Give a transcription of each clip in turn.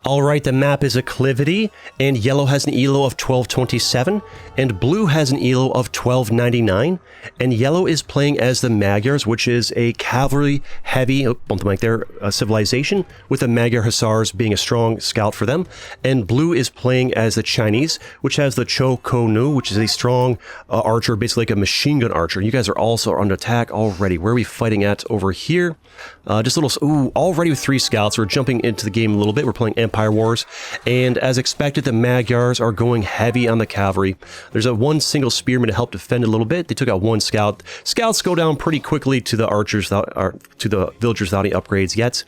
Alright, the map is Acclivity, and yellow has an ELO of 1227, and blue has an ELO of 1299, and yellow is playing as the Magyars, which is a cavalry-heavy, bump the mic there, civilization, with the Magyar Hussars being a strong scout for them, and blue is playing as the Chinese, which has the Cho Ko Nu, which is a strong archer, basically like a machine gun archer. You guys are also under attack already. Where are we fighting at over here? Just a little, already with 3 scouts. We're jumping into the game a little bit. We're playing Empire Wars, and as expected, the Magyars are going heavy on the cavalry. There's one single spearman to help defend a little bit. They took out 1 scout. Scouts go down pretty quickly to the archers, to the villagers without any upgrades yet.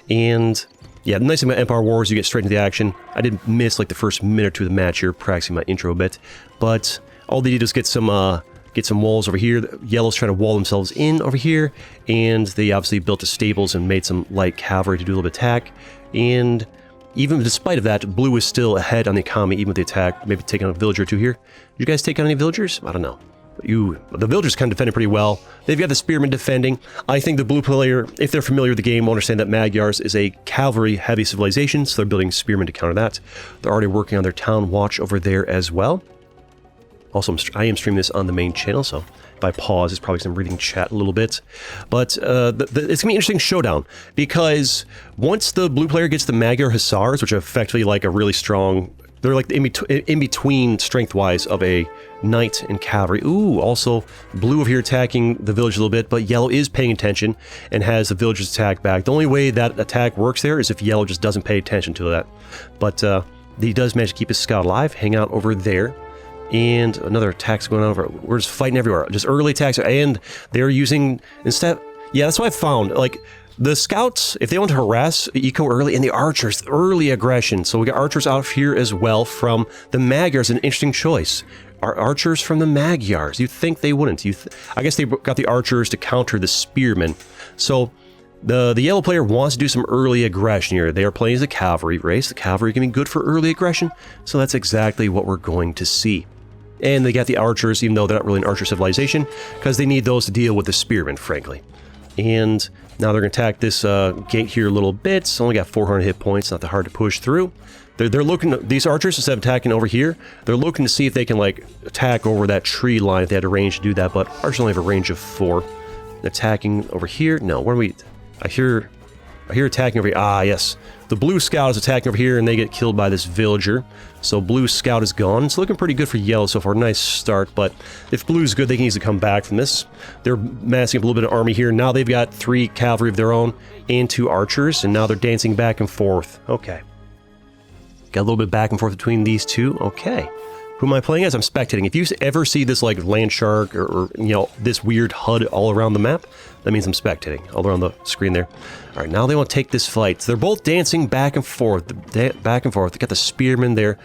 And yeah, the nice thing about Empire Wars, you get straight into the action. I did miss like the first minute or 2 of the match here, practicing my intro a bit, but all they did is get some walls over here. The yellow's trying to wall themselves in over here, and they obviously built the stables and made some light cavalry to do a little bit of attack. And even despite of that, blue is still ahead on the economy, even with the attack, maybe taking on a villager or 2 here. You guys take on any villagers? I don't know. The villagers kind of defended pretty well. They've got the spearmen defending. I think the blue player, if they're familiar with the game, will understand that Magyars is a cavalry-heavy civilization, so they're building spearmen to counter that. They're already working on their town watch over there as well. Also, I am streaming this on the main channel, so if I pause, it's probably because I'm reading chat a little bit. But it's going to be an interesting showdown, because once the blue player gets the Magyar Hussars, which are effectively like a really strong... They're like in between strength-wise of a knight and cavalry. Ooh, also blue over here attacking the village a little bit, but yellow is paying attention and has the villagers attack back. The only way that attack works there is if yellow just doesn't pay attention to that. But he does manage to keep his scout alive, hang out over there. And another attack's going on over. We're just fighting everywhere. Just early attacks, and they're using instead. Yeah, that's what I found. Like the scouts, if they want to harass eco early, and the archers, early aggression. So we got archers out here as well from the Magyars. An interesting choice. Archers from the Magyars. You'd think they wouldn't. I guess they got the archers to counter the spearmen. So the yellow player wants to do some early aggression here. They are playing as a cavalry race. The cavalry can be good for early aggression. So that's exactly what we're going to see. And they got the archers, even though they're not really an archer civilization, because they need those to deal with the spearmen, frankly. And now they're going to attack this gate here a little bit. It's only got 400 hit points, not that hard to push through. They're looking, these archers, instead of attacking over here, they're looking to see if they can, like, attack over that tree line if they had a range to do that, but archers only have a range of 4. Attacking over here? No, where are we? I hear attacking over here. Ah, yes. The blue scout is attacking over here, and they get killed by this villager. So blue scout is gone. It's looking pretty good for yellow so far. Nice start, but if blue's good, they can easily come back from this. They're massing up a little bit of army here. Now they've got 3 cavalry of their own and 2 archers, and now they're dancing back and forth. Okay. Got a little bit back and forth between these 2. Okay. Who am I playing as? I'm spectating. If you ever see this like land shark or you know, this weird HUD all around the map, that means I'm spectating all around the screen there. All right, now they want to take this fight. So they're both dancing back and forth, back and forth. They got the spearmen there.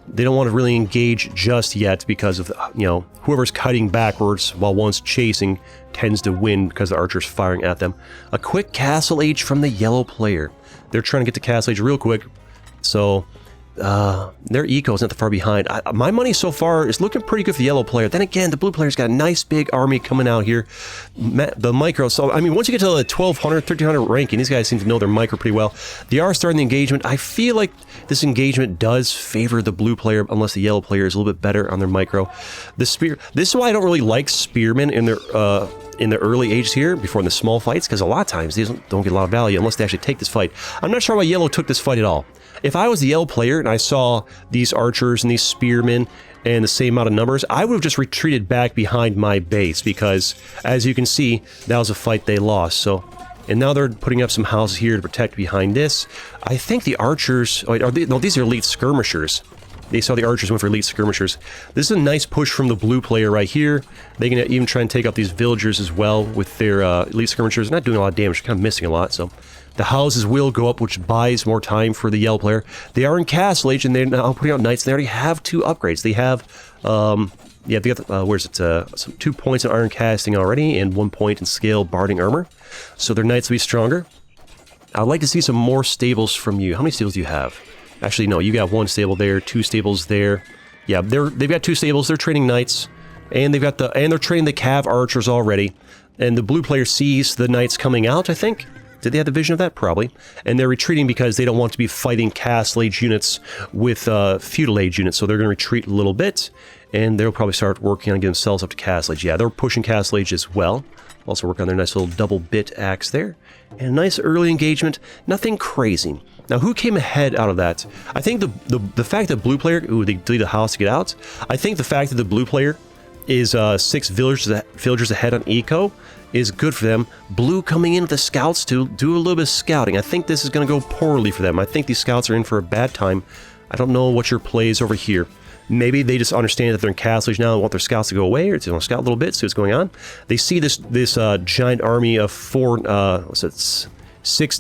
They don't want to really engage just yet because of, you know, whoever's cutting backwards while one's chasing tends to win because the archer's firing at them. A quick castle age from the yellow player. They're trying to get to castle age real quick. So their eco is not that far behind. My money so far is looking pretty good for the yellow player. Then again, the blue player's got a nice big army coming out here. The micro, so I mean, once you get to the 1200, 1300 ranking, these guys seem to know their micro pretty well. They are starting the engagement. I feel like this engagement does favor the blue player, unless the yellow player is a little bit better on their micro. This is why I don't really like spearmen in the early ages here, before in the small fights, because a lot of times these don't get a lot of value unless they actually take this fight. I'm not sure why yellow took this fight at all. If I was the yellow player and I saw these archers and these spearmen and the same amount of numbers, I would have just retreated back behind my base, because as you can see, that was a fight they lost. So, and now they're putting up some houses here to protect behind this. I think the archers, no, these are elite skirmishers. They saw the archers went for elite skirmishers. This is a nice push from the blue player right here. They can even try and take out these villagers as well with their elite skirmishers. Not doing a lot of damage, kind of missing a lot, so... The houses will go up, which buys more time for the yellow player. They are in castle age, and they're now putting out knights. They already have 2 upgrades. They have, yeah, they got, where's it? Some 2 points in iron casting already, and 1 point in scale barding armor. So their knights will be stronger. I'd like to see some more stables from you. How many stables do you have? Actually, no, you got 1 stable there, 2 stables there. Yeah, they've got 2 stables. They're training knights, and they've got and they're training the cav archers already. And the blue player sees the knights coming out, I think. Did they have the vision of that? Probably. And they're retreating because they don't want to be fighting Castle Age units with Feudal Age units, so they're going to retreat a little bit, and they'll probably start working on getting themselves up to Castle Age. Yeah, they're pushing Castle Age as well. Also work on their nice little double bit axe there. And a nice early engagement. Nothing crazy. Now, who came ahead out of that? I think the fact that blue player... Ooh, they deleted a house to get out. I think the fact that the blue player is 6 villagers ahead on eco is good for them. Blue coming in with the scouts to do a little bit of scouting. I think this is going to go poorly for them. I think these scouts are in for a bad time. I don't know what your play is over here. Maybe they just understand that they're in Castle Age now and want their scouts to go away, or to scout a little bit, see what's going on. They see this giant army of 6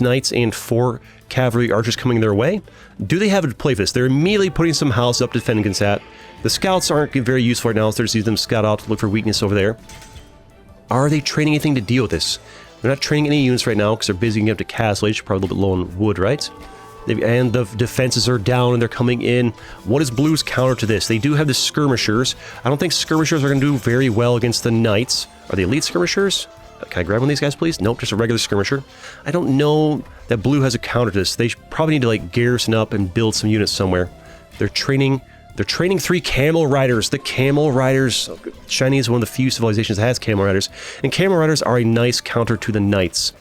knights and 4 cavalry archers coming their way. Do they have a play for this? They're immediately putting some houses up to defend against that. The scouts aren't very useful right now, so they're just using them to scout out to look for weakness over there. Are they training anything to deal with this? They're not training any units right now because they're busy getting up to Castle Age, probably a little bit low on wood, right? And the defenses are down and they're coming in. What is Blue's counter to this? They do have the skirmishers. I don't think skirmishers are going to do very well against the knights. Are they elite skirmishers? Can I grab one of these guys, please? Nope, just a regular skirmisher. I don't know that Blue has a counter to this. They probably need to like garrison up and build some units somewhere. They're training 3 camel riders. The camel riders, Chinese is one of the few civilizations that has camel riders, and camel riders are a nice counter to the knights.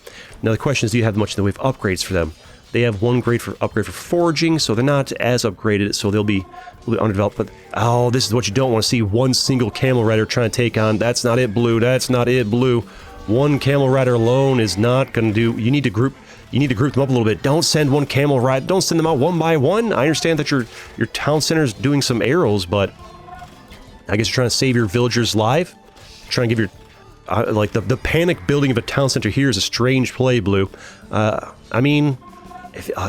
Now the question is, do you have much in the way of upgrades for them? They have one upgrade for foraging, so they're not as upgraded, so they'll be a little bit underdeveloped. But oh, this is what you don't want to see: one single camel rider trying to take on. That's not it, Blue. That's not it, Blue. One camel rider alone is not going to do. You need to group them up a little bit. Don't send one camel rider. Don't send them out one by one. I understand that your town center is doing some arrows, but I guess you're trying to save your villagers alive. Trying to give your like the panic building of a town center here is a strange play, Blue. I mean.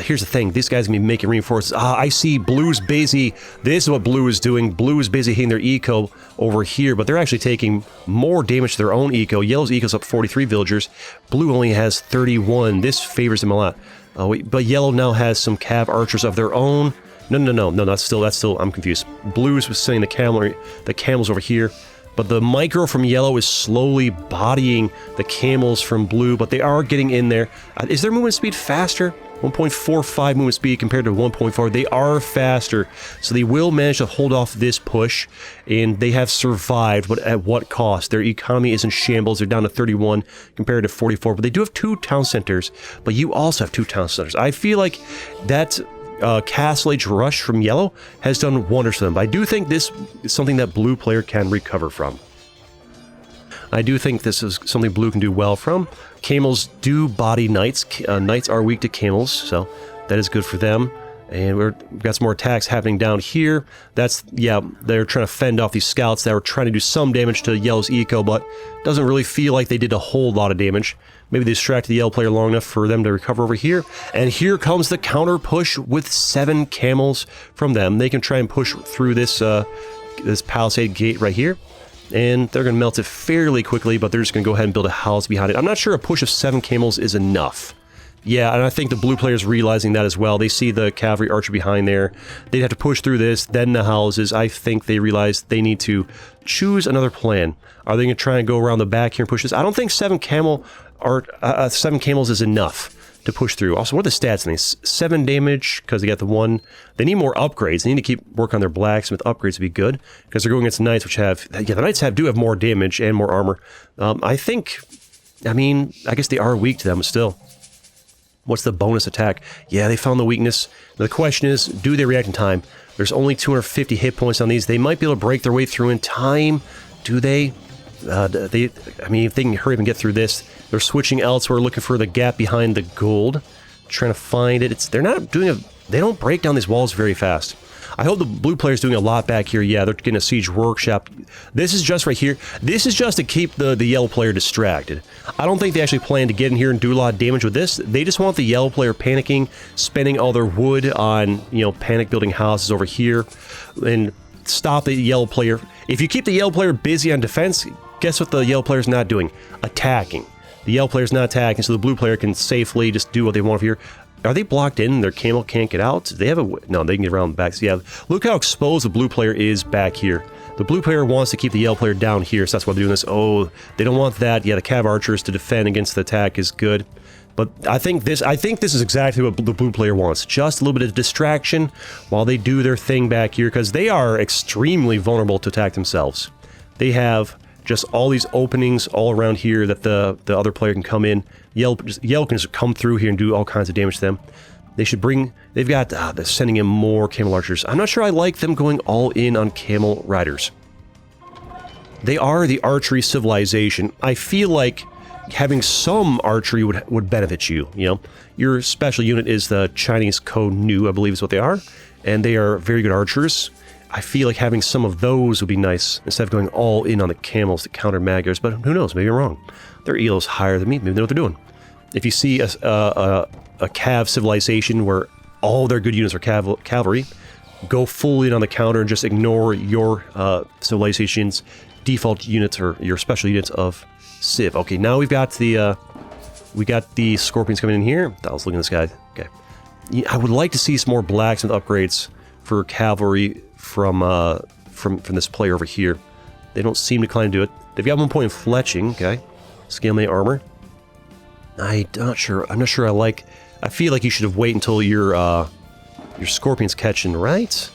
Here's the thing, these guys are going to be making reinforcements. I see Blue's busy. This is what Blue is doing. Blue is busy hitting their eco over here, but they're actually taking more damage to their own eco. Yellow's eco's up 43 villagers. Blue only has 31. This favors them a lot. But Yellow now has some cav archers of their own. No, that's still, I'm confused. Blue's was sending the camels over here. But the micro from Yellow is slowly bodying the camels from Blue, but they are getting in there. Is their movement speed faster? 1.45 movement speed compared to 1.4. They are faster, so they will manage to hold off this push, and they have survived, but at what cost? Their economy is in shambles. They're down to 31 compared to 44, but they do have 2 town centers, but you also have 2 town centers. I feel like that Castle Age rush from Yellow has done wonders for them, but I do think this is something that Blue player can recover from. I do think this is something Blue can do well from. Camels do body knights. Knights are weak to camels, so that is good for them. And we've got some more attacks happening down here. They're trying to fend off these scouts that were trying to do some damage to Yellow's eco, but doesn't really feel like they did a whole lot of damage. Maybe they distracted the Yellow player long enough for them to recover over here. And here comes the counter push with 7 camels from them. They can try and push through this this palisade gate right here. And they're going to melt it fairly quickly, but they're just going to go ahead and build a house behind it. I'm not sure a push of 7 camels is enough. Yeah, and I think the blue players realizing that as well. They see the cavalry archer behind there. They'd have to push through this, then the houses. I think they realize they need to choose another plan. Are they going to try and go around the back here and push this? I don't think 7 camels is enough to push through. Also, what are the stats on these? 7 damage, because they got the 1. They need more upgrades. They need to keep work on their blacksmith upgrades to be good, because they're going against knights, which have... Yeah, the knights do have more damage and more armor. I guess they are weak to them, but still. What's the bonus attack? Yeah, they found the weakness. The question is, do they react in time? There's only 250 hit points on these. They might be able to break their way through in time. Do they? If they can hurry up and get through this. They're switching elsewhere, looking for the gap behind the gold. Trying to find it. They don't break down these walls very fast. I hope the blue player's doing a lot back here. Yeah, they're getting a siege workshop. This is just right here. This is just to keep the yellow player distracted. I don't think they actually plan to get in here and do a lot of damage with this. They just want the yellow player panicking, spending all their wood on, panic building houses over here, and stop the yellow player. If you keep the yellow player busy on defense, guess what the yellow player's not doing? Attacking. The yellow player's not attacking, so the blue player can safely just do what they want over here. Are they blocked in? Their camel can't get out? They have no, they can get around the back. So yeah, look how exposed the blue player is back here. The blue player wants to keep the yellow player down here, so that's why they're doing this. Oh, they don't want that. Yeah, the cav archers to defend against the attack is good. But I think this is exactly what the blue player wants. Just a little bit of distraction while they do their thing back here, because they are extremely vulnerable to attack themselves. They have just all these openings all around here that the other player can come in. Yellow can just come through here and do all kinds of damage to them. They should bring... They've got... they're sending in more camel archers. I'm not sure I like them going all in on camel riders. They are the archery civilization. I feel like having some archery would benefit you, you know? Your special unit is the Chinese Code Nu, I believe is what they are. And they are very good archers. I feel like having some of those would be nice, instead of going all in on the camels to counter Magyars, but who knows, maybe I'm wrong. Their elo's higher than me, maybe they know what they're doing. If you see a cav civilization where all their good units are cavalry, go full in on the counter and just ignore your civilization's default units or your special units of Civ. Okay, now we've got the Scorpions coming in here. I was looking at this guy. Okay. I would like to see some more blacksmith upgrades for cavalry from this player over here. They don't seem inclined to do it. They've got 1 point in fletching, okay. Scale mail armor. I'm not sure I feel like you should have waited until your Scorpion's catching, right?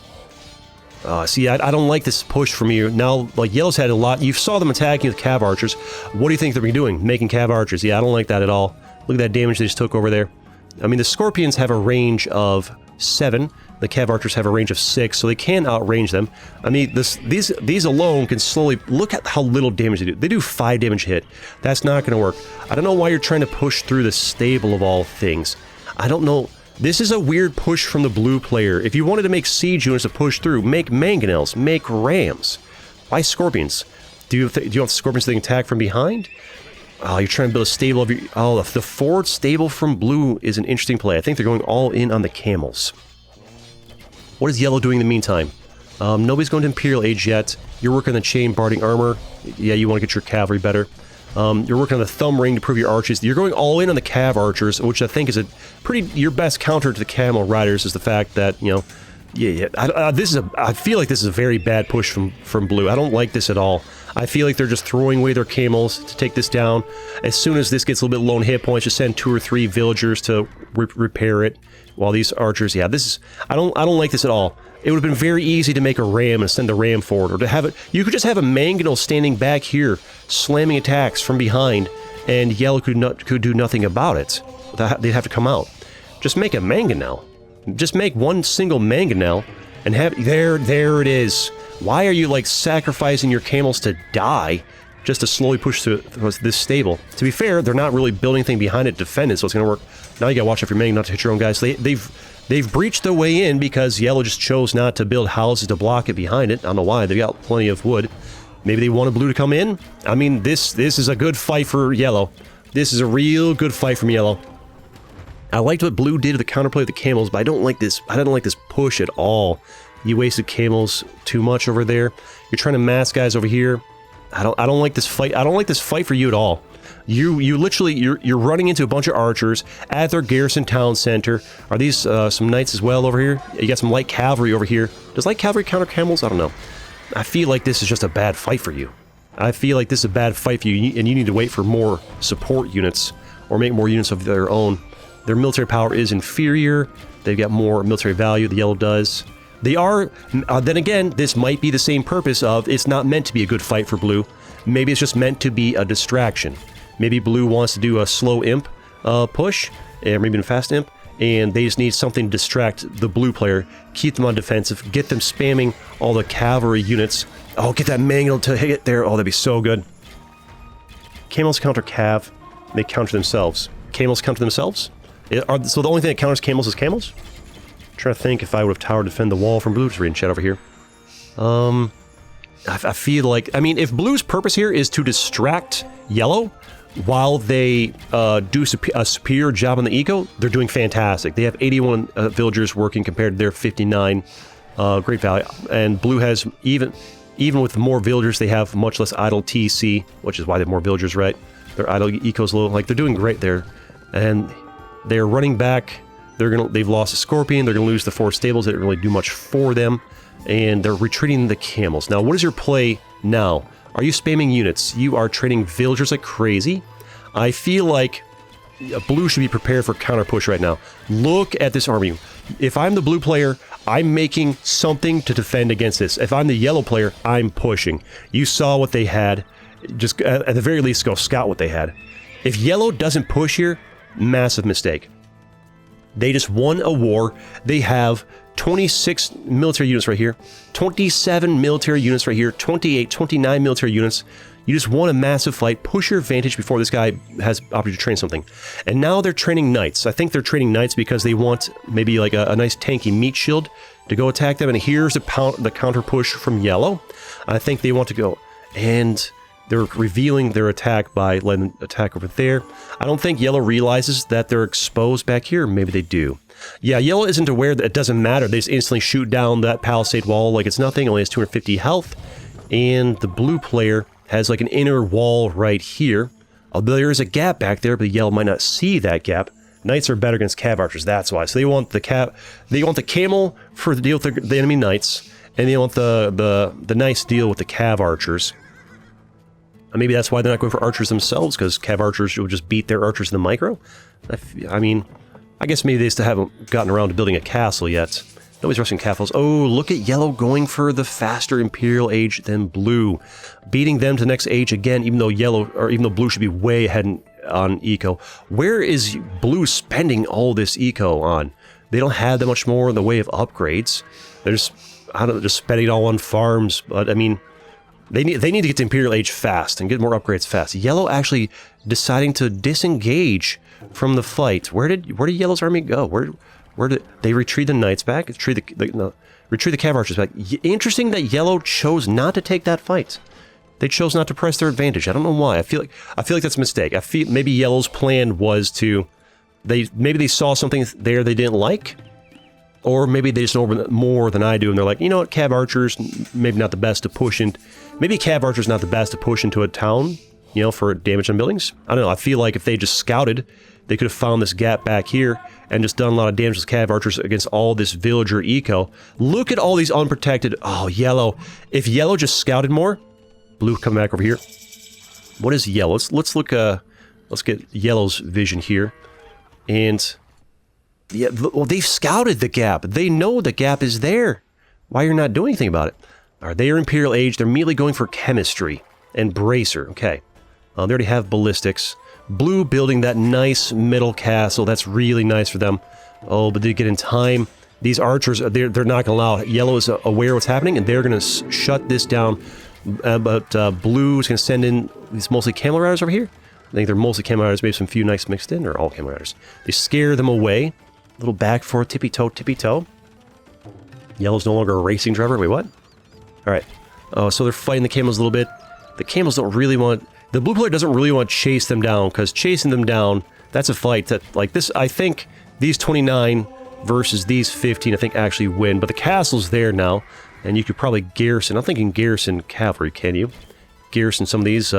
See, I don't like this push from you. Now, like, Yellow's had a lot. You saw them attacking with cav archers. What do you think they're doing? Making cav archers. Yeah, I don't like that at all. Look at that damage they just took over there. I mean, the Scorpions have a range of 7. The cav archers have a range of 6, so they can outrange them. I mean, these alone can slowly... Look at how little damage they do. They do 5 damage hit. That's not going to work. I don't know why you're trying to push through the stable of all things. I don't know... This is a weird push from the blue player. If you wanted to make siege units to push through, make mangonels, make rams. Why scorpions? Do you want scorpions to attack from behind? Oh, you're trying to build a stable of your... Oh, the forward stable from blue is an interesting play. I think they're going all in on the camels. What is yellow doing in the meantime? Nobody's going to Imperial Age yet. You're working on the chain barding armor. Yeah, you want to get your cavalry better. You're working on the thumb ring to prove your archers. You're going all in on the cav archers, which I think is a pretty... Your best counter to the camel riders is the fact that, you know... I feel like this is a very bad push from blue. I don't like this at all. I feel like they're just throwing away their camels to take this down. As soon as this gets a little bit low in hit points, just send 2 or 3 villagers to repair it. While these archers... Yeah, this is... I don't like this at all. It would have been very easy to make a ram and send a ram forward, or to have it... You could just have a mangonel standing back here, slamming attacks from behind, and yellow could do nothing about it. They'd have to come out. Just make a mangonel. Just make one single mangonel, and have... There it is. Why are you, like, sacrificing your camels to die just to slowly push through this stable? To be fair, they're not really building anything behind it to defend it, so it's going to work. Now you gotta watch out for your mangonel not to hit your own guys. They've breached their way in because yellow just chose not to build houses to block it behind it. I don't know why. They've got plenty of wood. Maybe they wanted blue to come in? I mean, this is a good fight for yellow. This is a real good fight from yellow. I liked what blue did to the counterplay with the camels, but I don't like this. I didn't like this push at all. You wasted camels too much over there. You're trying to mass guys over here. I don't like this fight. I don't like this fight for you at all. You literally, you're running into a bunch of archers at their garrison town center. Are these some knights as well over here? You got some light cavalry over here. Does light cavalry counter camels? I don't know. I feel like this is just a bad fight for you. I feel like this is a bad fight for you, and you need to wait for more support units, or make more units of their own. Their military power is inferior. They've got more military value, the yellow does. They are, then again, this might be the same purpose of, it's not meant to be a good fight for blue. Maybe it's just meant to be a distraction. Maybe blue wants to do a slow imp push, or maybe a fast imp, and they just need something to distract the blue player, keep them on defensive, get them spamming all the cavalry units. Oh, get that mangonel to hit there. Oh, that'd be so good. Camels counter cav. They counter themselves. Camels counter themselves? So the only thing that counters camels is camels? I'm trying to think if I would have tower defend the wall from blue. Just reading chat over here. I feel like... I mean, if blue's purpose here is to distract yellow while they do a superior job on the eco, they're doing fantastic. They have 81 villagers working compared to their 59. Great value. And blue has, even with more villagers, they have much less idle TC, which is why they have more villagers, right? Their idle eco's low. Like, they're doing great there. And they're running back. They've lost a scorpion. They're going to lose the 4 stables. They didn't really do much for them. And they're retreating the camels. Now, what is your play now? Are you spamming units? You are trading villagers like crazy. I feel like blue should be prepared for counter push right now. Look at this army. If I'm the blue player, I'm making something to defend against this. If I'm the yellow player, I'm pushing. You saw what they had. Just at the very least, go scout what they had. If yellow doesn't push here, massive mistake. They just won a war. They have 26 military units right here, 27 military units right here, 28, 29 military units. You just won a massive fight. Push your advantage before this guy has opportunity to train something. And now they're training knights. I think they're training knights because they want maybe like a nice tanky meat shield to go attack them. And here's the counter push from yellow. I think they want to go, and they're revealing their attack by letting them attack over there. I don't think yellow realizes that they're exposed back here. Maybe they do. Yeah, yellow isn't aware that it doesn't matter. They just instantly shoot down that palisade wall like it's nothing. Only has 250 health. And the blue player has like an inner wall right here. Although there is a gap back there, but the yellow might not see that gap. Knights are better against cav archers, that's why. So they want the camel for the deal with the enemy knights, and they want the nice deal with the cav archers. And maybe that's why they're not going for archers themselves, because cav archers will just beat their archers in the micro. I mean, I guess maybe they still haven't gotten around to building a castle yet. Nobody's rushing castles. Oh, look at yellow going for the faster Imperial Age than blue. Beating them to the next age again, even though blue should be way ahead on eco. Where is blue spending all this eco on? They don't have that much more in the way of upgrades. They're just, I don't know, just spending it all on farms. But I mean, they need to get to Imperial Age fast and get more upgrades fast. Yellow actually deciding to disengage from the fight. Where did Yellow's army go? Where did they retreat the knights back? Retreat the cav archers back. Interesting that yellow chose not to take that fight. They chose not to press their advantage. I don't know why. I feel like that's a mistake. I feel maybe yellow's plan was to maybe they saw something there they didn't like, or maybe they just know more than I do, and they're like, you know what, cav archers maybe not the best to push in. Maybe cav archers not the best to push into a town, you know, for damage on buildings. I don't know. I feel like if they just scouted, they could have found this gap back here and just done a lot of damage with cav archers against all this villager eco. Look at all these unprotected. Oh, yellow. If yellow just scouted more, blue come back over here. What is yellow? Let's look. Let's get yellow's vision here. And yeah, well, they've scouted the gap. They know the gap is there. Why you're not doing anything about it? All right, they are Imperial Age. They're immediately going for chemistry and bracer. Okay, they already have ballistics. Blue building that nice middle castle. That's really nice for them. Oh, but they get in time. These archers, they're not going to allow. Yellow is aware of what's happening, and they're going to shut this down. But blue is going to send in these mostly camel riders over here. I think they're mostly camel riders, maybe some few knights mixed in, or all camel riders. They scare them away. A little back for tippy-toe, tippy-toe. Yellow's no longer a racing driver. Wait, what? All right. Oh, so they're fighting the camels a little bit. The camels don't really want... The blue player doesn't really want to chase them down, because chasing them down, that's a fight that, like this, I think these 29 versus these 15, I think actually win. But the castle's there now, and you could probably garrison. I'm thinking garrison cavalry, can you? Garrison some of these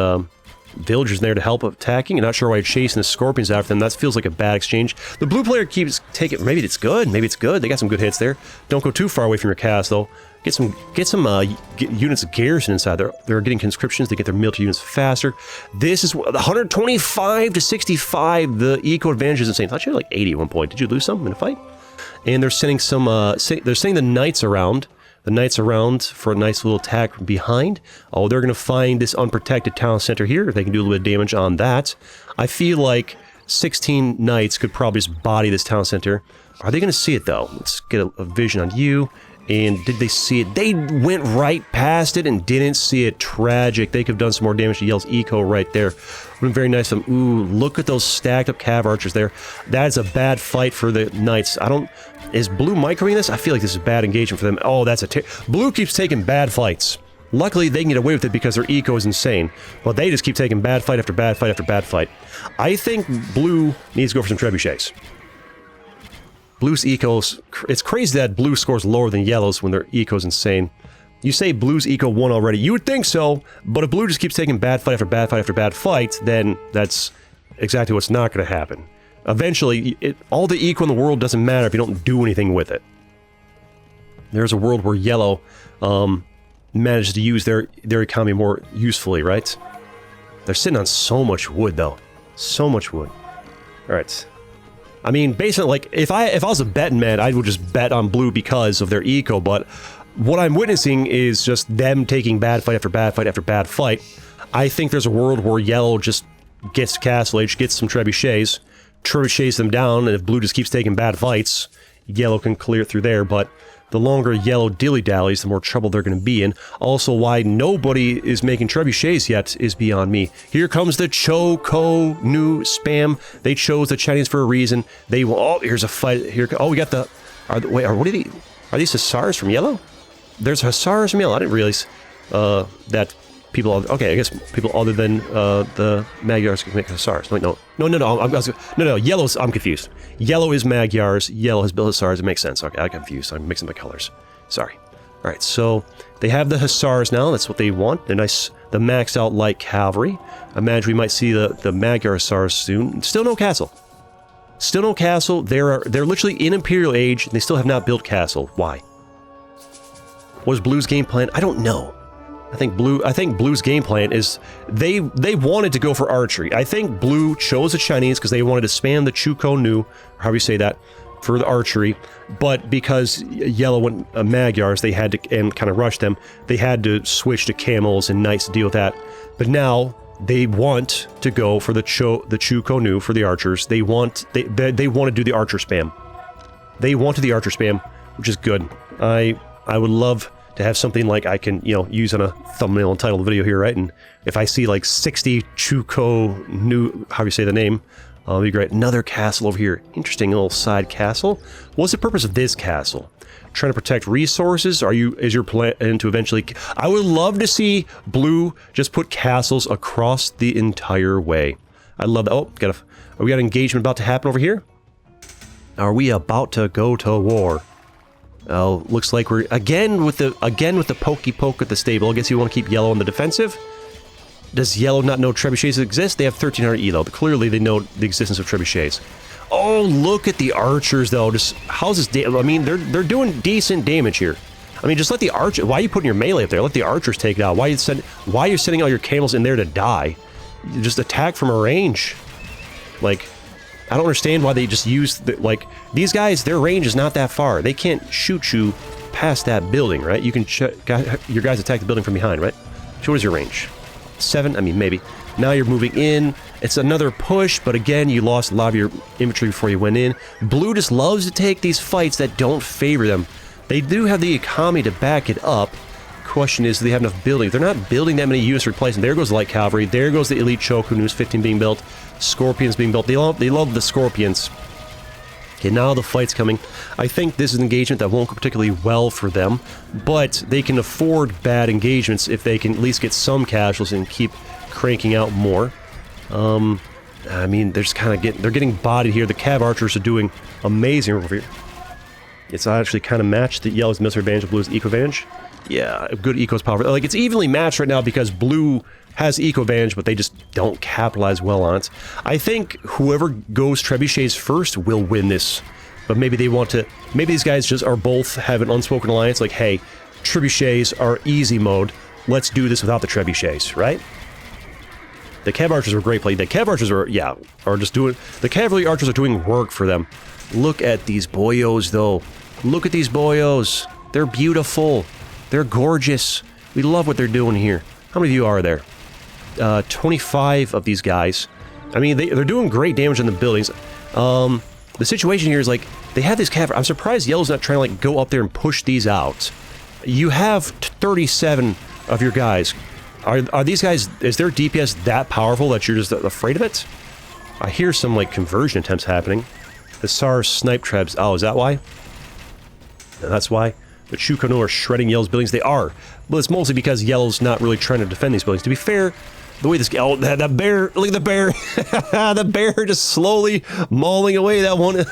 villagers there to help attacking. I'm not sure why you're chasing the scorpions after them. That feels like a bad exchange. The blue player keeps taking... Maybe it's good. Maybe it's good. They got some good hits there. Don't go too far away from your castle. Get some units of garrison inside. They're getting conscriptions. They get their military units faster. This is 125 to 65. The eco advantage is insane. I thought you had like 80 at one point. Did you lose some in a fight? And they're sending some... they're sending the knights around. The knights around for a nice little attack from behind. Oh, they're going to find this unprotected town center here. They can do a little bit of damage on that. I feel like 16 knights could probably just body this town center. Are they going to see it, though? Let's get a vision on you. And did they see it? They went right past it and didn't see it. Tragic. They could have done some more damage to Yell's eco right there. Would have been very nice of them. Ooh, look at those stacked up cav archers there. That's a bad fight for the knights. Is blue microing this? I feel like this is bad engagement for them. Oh, that's blue keeps taking bad fights. Luckily, they can get away with it because their eco is insane. But they just keep taking bad fight after bad fight after bad fight. I think blue needs to go for some trebuchets. Blue's eco's... It's crazy that blue scores lower than yellow's when their eco's insane. You say blue's eco won already. You would think so, but if blue just keeps taking bad fight after bad fight after bad fight, then that's exactly what's not going to happen. Eventually, all the eco in the world doesn't matter if you don't do anything with it. There's a world where yellow manages to use their economy more usefully, right? They're sitting on so much wood, though. So much wood. Alright. I mean, basically, like, if I was a betting man, I would just bet on blue because of their eco, but what I'm witnessing is just them taking bad fight after bad fight after bad fight. I think there's a world where yellow just gets Castle Age, gets some trebuchets, trebuchets them down, and if blue just keeps taking bad fights, yellow can clear through there, but the longer yellow dilly-dallies, the more trouble they're going to be in. Also, why nobody is making trebuchets yet is beyond me. Here comes the Choco new spam. They chose the Chinese for a reason. They will... Oh, here's a fight. Here. Oh, we got the... Wait, what are these? Are these Hussars from yellow? There's Hussars from yellow. I didn't realize that people... Okay, I guess people other than the Magyars can make Hussars. Wait, no. No, yellow's... I'm confused. Yellow is Magyars. Yellow has built Hussars. It makes sense. Okay, I'm confused. I'm mixing my colors. Sorry. All right, so they have the Hussars now. That's what they want. They're nice. The maxed out light cavalry. I imagine we might see the Magyar Hussars soon. Still no castle. Still no castle. They're literally in Imperial Age, and they still have not built castle. Why? What was Blue's game plan? I don't know. I think Blue's game plan is they wanted to go for archery. I think Blue chose the Chinese because they wanted to spam the Chuko Nu, or however you say that, for the archery. But because Yellow went Magyars, they had to, and kind of rushed them, they had to switch to camels and knights to deal with that. But now they want to go for the Chuko Nu for the archers. They want to do the archer spam. They want to do the archer spam, which is good. I would love to have something like I can, use on a thumbnail and title of the video here, right? And if I see like 60 Chuko Nu, how do you say the name? It'd be great. Another castle over here. Interesting little side castle. What's the purpose of this castle? Trying to protect resources? Is your plan to eventually... I would love to see Blue just put castles across the entire way. I love that. Oh, we got engagement about to happen over here? Are we about to go to war? Oh, looks like we're again with the pokey poke at the stable. I guess you want to keep yellow on the defensive. Does yellow not know trebuchets exist? They have 1300 elo. Clearly, they know the existence of trebuchets. Oh, look at the archers, though. Just how's this? I mean, they're doing decent damage here. I mean, just let the archer. Why are you putting your melee up there? Let the archers take it out. Why are you sending all your camels in there to die? You just attack from a range. Like, I don't understand why they just use these guys. Their range is not that far. They can't shoot you past that building, right? You can your guys attack the building from behind, right? So what is your range? 7? I mean, maybe. Now you're moving in. It's another push, but again, you lost a lot of your infantry before you went in. Blue just loves to take these fights that don't favor them. They do have the economy to back it up. Question is, do they have enough buildings? They're not building that many units to replace them. There goes the light cavalry. There goes the elite Choku News 15 being built. Scorpions being built. They love the Scorpions. Okay, now the fight's coming. I think this is an engagement that won't go particularly well for them, but they can afford bad engagements if they can at least get some casualties and keep cranking out more. I mean, they're just they're getting bodied here. The Cav Archers are doing amazing over here. It's actually kind of matched the yellow's military advantage and blue's eco advantage. Yeah, good eco's powerful. Like, it's evenly matched right now because blue has eco advantage, but they just don't capitalize well on it. I think whoever goes trebuchets first will win this. But maybe they want to... Maybe these guys just are both have an unspoken alliance, like, hey, trebuchets are easy mode. Let's do this without the trebuchets, right? The Cav Archers were great play. The Cav Archers are just doing... The Cavalry Archers are doing work for them. Look at these boyos, though. Look at these boyos. They're beautiful. They're gorgeous. We love what they're doing here. How many of you are there? 25 of these guys. I mean, they're doing great damage on the buildings. The situation here is, like, they have this cav... I'm surprised Yellow's not trying to, like, go up there and push these out. You have 37 of your guys. Are these guys... Is their DPS that powerful that you're just afraid of it? I hear some, like, conversion attempts happening. The SARS snipe trebs. Oh, is that why? No, that's why. The Chukano are shredding Yellow's buildings. They are. But it's mostly because Yellow's not really trying to defend these buildings. To be fair, the way this... Oh, that bear... Look at the bear! The bear just slowly mauling away that one.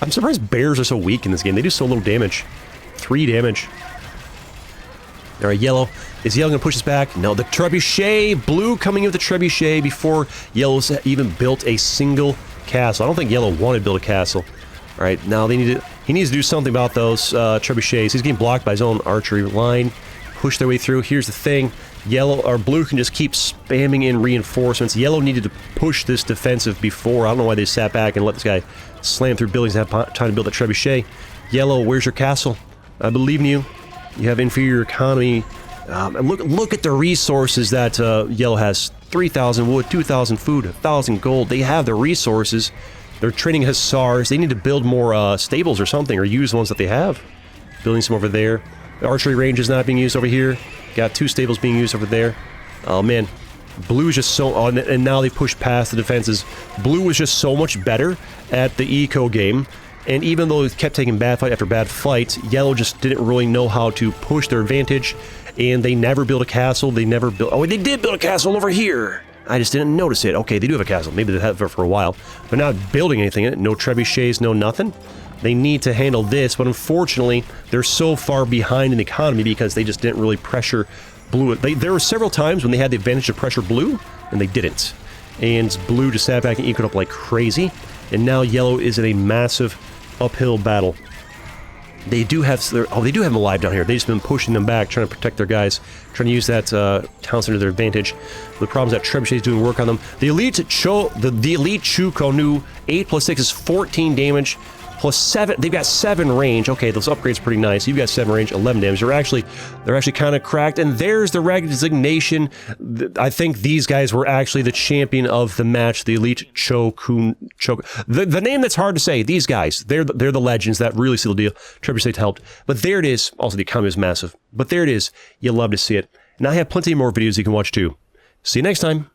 I'm surprised bears are so weak in this game. They do so little damage. 3 damage. Alright, Yellow. Is Yellow going to push this back? No, the trebuchet! Blue coming in with the trebuchet before Yellow's even built a single castle. I don't think Yellow wanted to build a castle. Alright, now he needs to do something about those trebuchets. He's getting blocked by his own archery line. Push their way through. Here's the thing. Yellow or blue can just keep spamming in reinforcements. Yellow needed to push this defensive before. I don't know why they sat back and let this guy slam through buildings and have time to build a trebuchet. Yellow, where's your castle? I believe in you. You have inferior economy. And look at the resources that Yellow has. 3,000 wood, 2,000 food, 1,000 gold. They have the resources. They're training hussars. They need to build more stables or something, or use the ones that they have. Building some over there. The archery range is not being used over here. Got 2 stables being used over there. Oh man, blue is just so... and now they push past the defenses. Blue was just so much better at the eco game. And even though it kept taking bad fight after bad fight, Yellow just didn't really know how to push their advantage. And they never built a castle. They never built... oh, they did build a castle over here. I just didn't notice it. Okay, they do have a castle. Maybe they have it for a while. They're not building anything in it. No trebuchets, no nothing. They need to handle this, but unfortunately, they're so far behind in the economy because they just didn't really pressure blue. There were several times when they had the advantage to pressure blue, and they didn't. And blue just sat back and ecoed up like crazy. And now yellow is in a massive uphill battle. They do have... oh, they do have them alive down here. They've just been pushing them back, trying to protect their guys, trying to use that town center to their advantage. The problem is that Trebuchet is doing work on them. The elite Chu Konu 8 plus 6 is 14 damage. Plus 7, they've got 7 range. Okay, those upgrades are pretty nice. You've got 7 range, 11 damage. They're actually kind of cracked. And there's the ragged designation. I think these guys were actually the champion of the match. The elite the name that's hard to say. These guys, they're the legends that really seal the deal. Trebuchet helped, but there it is. Also, the economy is massive, but there it is. You'll love to see it. And I have plenty more videos you can watch too. See you next time.